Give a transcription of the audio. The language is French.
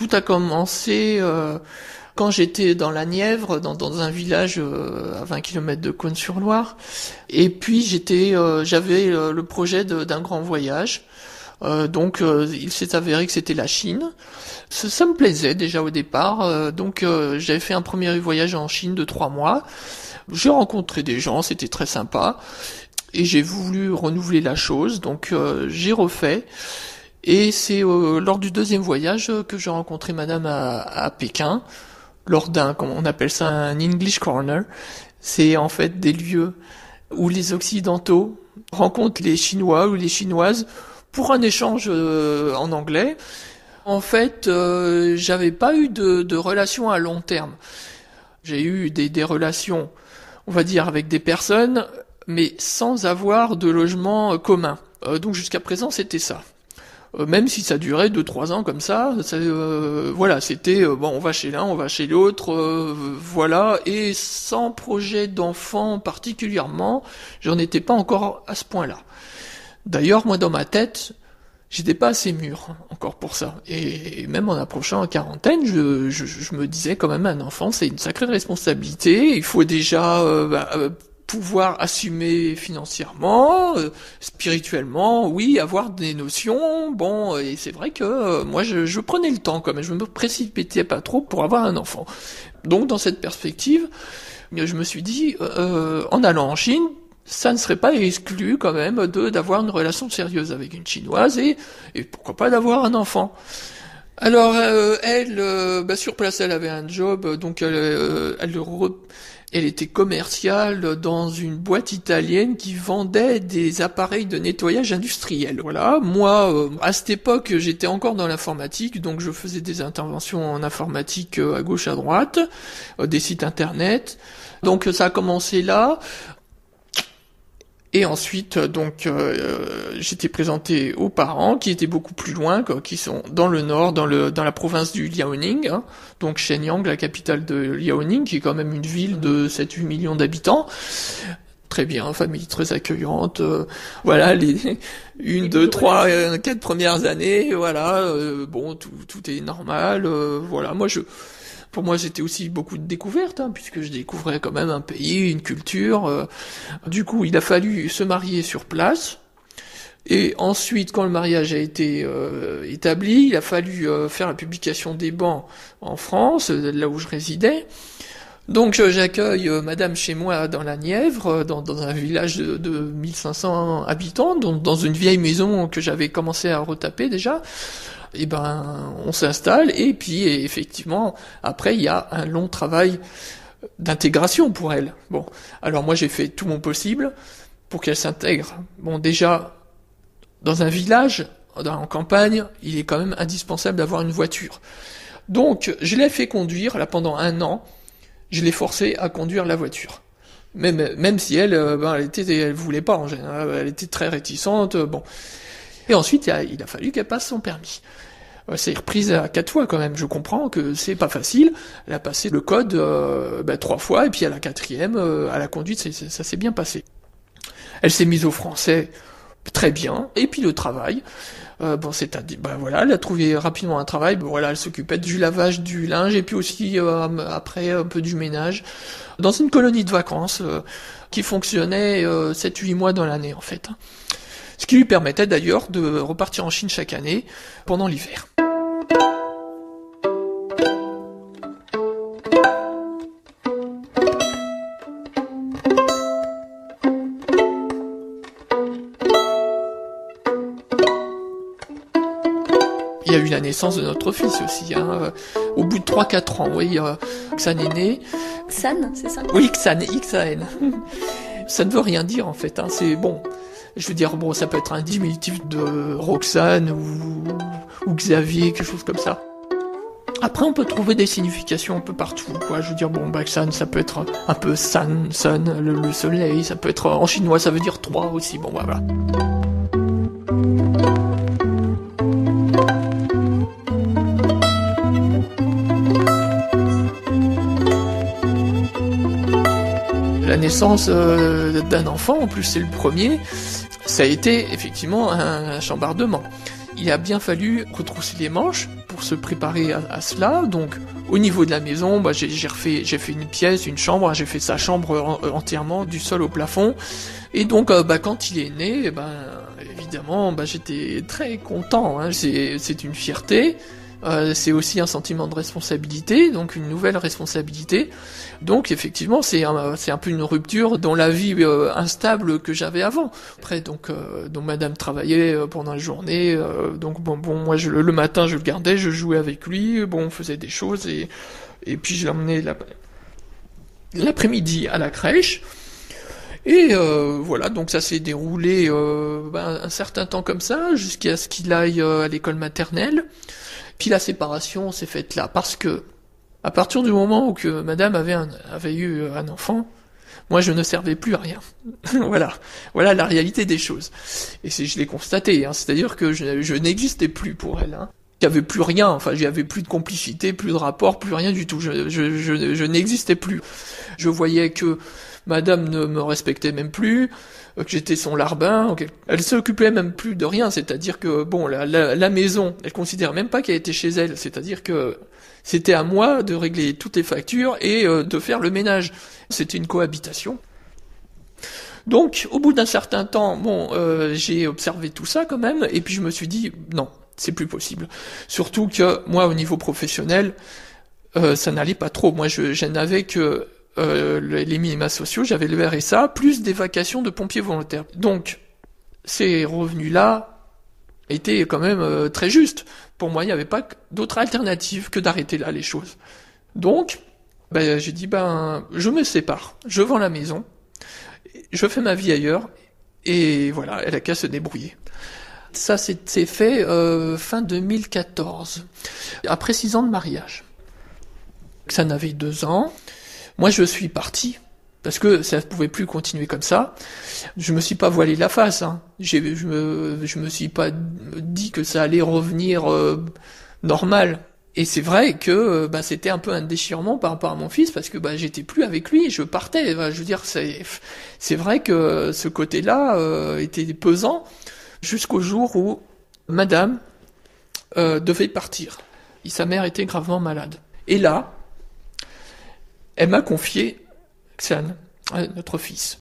Tout a commencé quand j'étais dans la Nièvre, dans un village à 20 km de Cosne-sur-Loire. Et puis j'avais le projet d'un grand voyage. Donc il s'est avéré que c'était la Chine. Ça me plaisait déjà au départ. Donc j'avais fait un premier voyage en Chine de 3 mois. J'ai rencontré des gens, c'était très sympa. Et j'ai voulu renouveler la chose, donc j'ai refait. Et c'est lors du deuxième voyage que j'ai rencontré madame à Pékin, lors comment on appelle ça, un English Corner. C'est en fait des lieux où les Occidentaux rencontrent les Chinois ou les Chinoises pour un échange en anglais. En fait, j'avais pas eu de relations à long terme. J'ai eu des relations, on va dire, avec des personnes, mais sans avoir de logement commun. Donc jusqu'à présent, c'était ça. Même si ça durait 2-3 ans comme ça, voilà, c'était bon, on va chez l'un, on va chez l'autre, voilà, et sans projet d'enfant particulièrement, j'en étais pas encore à ce point-là. D'ailleurs, moi, dans ma tête, j'étais pas assez mûr encore pour ça. Et même en approchant la quarantaine, je me disais quand même, un enfant, c'est une sacrée responsabilité. Il faut déjà pouvoir assumer financièrement, spirituellement, oui, avoir des notions. Bon, et c'est vrai que moi, je prenais le temps quand même. Je me précipitais pas trop pour avoir un enfant. Donc, dans cette perspective, je me suis dit, en allant en Chine, ça ne serait pas exclu quand même d'avoir une relation sérieuse avec une Chinoise et pourquoi pas d'avoir un enfant. Alors elle, sur place, elle avait un job, donc elle était commerciale dans une boîte italienne qui vendait des appareils de nettoyage industriel. Voilà. Moi, à cette époque, j'étais encore dans l'informatique, donc je faisais des interventions en informatique à gauche, à droite, des sites internet. Donc ça a commencé là. Et ensuite, donc, j'étais présenté aux parents qui étaient beaucoup plus loin, qui sont dans le nord, dans la province du Liaoning, hein, donc Shenyang, la capitale de Liaoning, qui est quand même une ville de 7-8 millions d'habitants. Très bien, famille très accueillante, voilà, les 1, 2, 3, 4 premières années, voilà, bon, tout est normal, voilà, pour moi, c'était aussi beaucoup de découvertes, hein, puisque je découvrais quand même un pays, une culture. Du coup, il a fallu se marier sur place. Et ensuite, quand le mariage a été établi, il a fallu faire la publication des bans en France, là où je résidais. Donc j'accueille madame chez moi dans la Nièvre, dans un village de 1500 habitants, dans une vieille maison que j'avais commencé à retaper déjà. Et ben on s'installe et puis effectivement après il y a un long travail d'intégration pour elle. Bon, alors moi j'ai fait tout mon possible pour qu'elle s'intègre. Bon, déjà dans un village, en campagne, il est quand même indispensable d'avoir une voiture. Donc je l'ai fait conduire là pendant 1 an. Je l'ai forcée à conduire la voiture. Même si elle voulait pas en général, elle était très réticente. Bon. Et ensuite, il a fallu qu'elle passe son permis. C'est reprise à 4 fois quand même. Je comprends que c'est pas facile. Elle a passé le code 3 fois, et puis à la 4e, à la conduite, ça s'est bien passé. Elle s'est mise au français très bien. Et puis le travail. Voilà, elle a trouvé rapidement un travail. Bon, voilà, elle s'occupait du lavage du linge et puis aussi après un peu du ménage dans une colonie de vacances qui fonctionnait 7-8 mois dans l'année en fait. Ce qui lui permettait d'ailleurs de repartir en Chine chaque année pendant l'hiver. Il y a eu la naissance de notre fils aussi, hein, au bout de 3-4 ans, oui, Xan est né. Xan, c'est ça ? Oui, Xan, X-A-N. Ça ne veut rien dire en fait, hein, c'est bon. Je veux dire, bon, ça peut être un diminutif de Roxane ou Xavier, quelque chose comme ça. Après, on peut trouver des significations un peu partout, quoi. Je veux dire, bon, Xan, ça peut être un peu sun, le soleil, ça peut être, en chinois, ça veut dire 3 aussi, bon, voilà. La naissance d'un enfant, en plus c'est le premier, ça a été effectivement un chambardement. il a bien fallu retrousser les manches pour se préparer à cela. Donc, au niveau de la maison, j'ai fait une pièce, une chambre, j'ai fait sa chambre entièrement, du sol au plafond. Et donc, quand il est né, évidemment, j'étais très content, hein. C'est une fierté. C'est aussi un sentiment de responsabilité, donc une nouvelle responsabilité. Donc effectivement, c'est un peu une rupture dans la vie instable que j'avais avant. Après, donc Madame travaillait pendant la journée, moi le matin je le gardais, je jouais avec lui, on faisait des choses et puis je l'emmenais l'après-midi à la crèche. Et voilà, donc ça s'est déroulé un certain temps comme ça, jusqu'à ce qu'il aille à l'école maternelle. Puis la séparation s'est faite là, parce que à partir du moment où que Madame avait eu un enfant, moi je ne servais plus à rien. Voilà la réalité des choses. Et je l'ai constaté, hein, c'est-à-dire que je n'existais plus pour elle. Hein. Il n'y avait plus rien, il n'y avait plus de complicité, plus de rapport, plus rien du tout. Je n'existais plus. Je voyais que Madame ne me respectait même plus, que j'étais son larbin, elle s'occupait même plus de rien, c'est-à-dire que la maison, elle considère même pas qu'elle était chez elle, c'est-à-dire que c'était à moi de régler toutes les factures et de faire le ménage. C'était une cohabitation. Donc, au bout d'un certain temps, j'ai observé tout ça quand même, et puis je me suis dit, non, c'est plus possible. Surtout que, moi, au niveau professionnel, ça n'allait pas trop. Moi, je n'avais que les minima sociaux, j'avais le RSA, plus des vacations de pompiers volontaires. Donc, ces revenus-là étaient quand même très justes. Pour moi, il n'y avait pas d'autre alternative que d'arrêter là les choses. Donc, j'ai dit, je me sépare, je vends la maison, je fais ma vie ailleurs, et voilà, elle a qu'à se débrouiller. Ça, c'est fait fin 2014, après 6 ans de mariage. Ça n'avait 2 ans. Moi, je suis parti, parce que ça ne pouvait plus continuer comme ça. Je me suis pas voilé la face, hein. Je me suis pas dit que ça allait revenir normal. Et c'est vrai que c'était un peu un déchirement par rapport à mon fils, parce que j'étais plus avec lui, je partais. Je veux dire, c'est vrai que ce côté-là était pesant, jusqu'au jour où Madame devait partir. Et sa mère était gravement malade. Et là, elle m'a confié Xan, notre fils.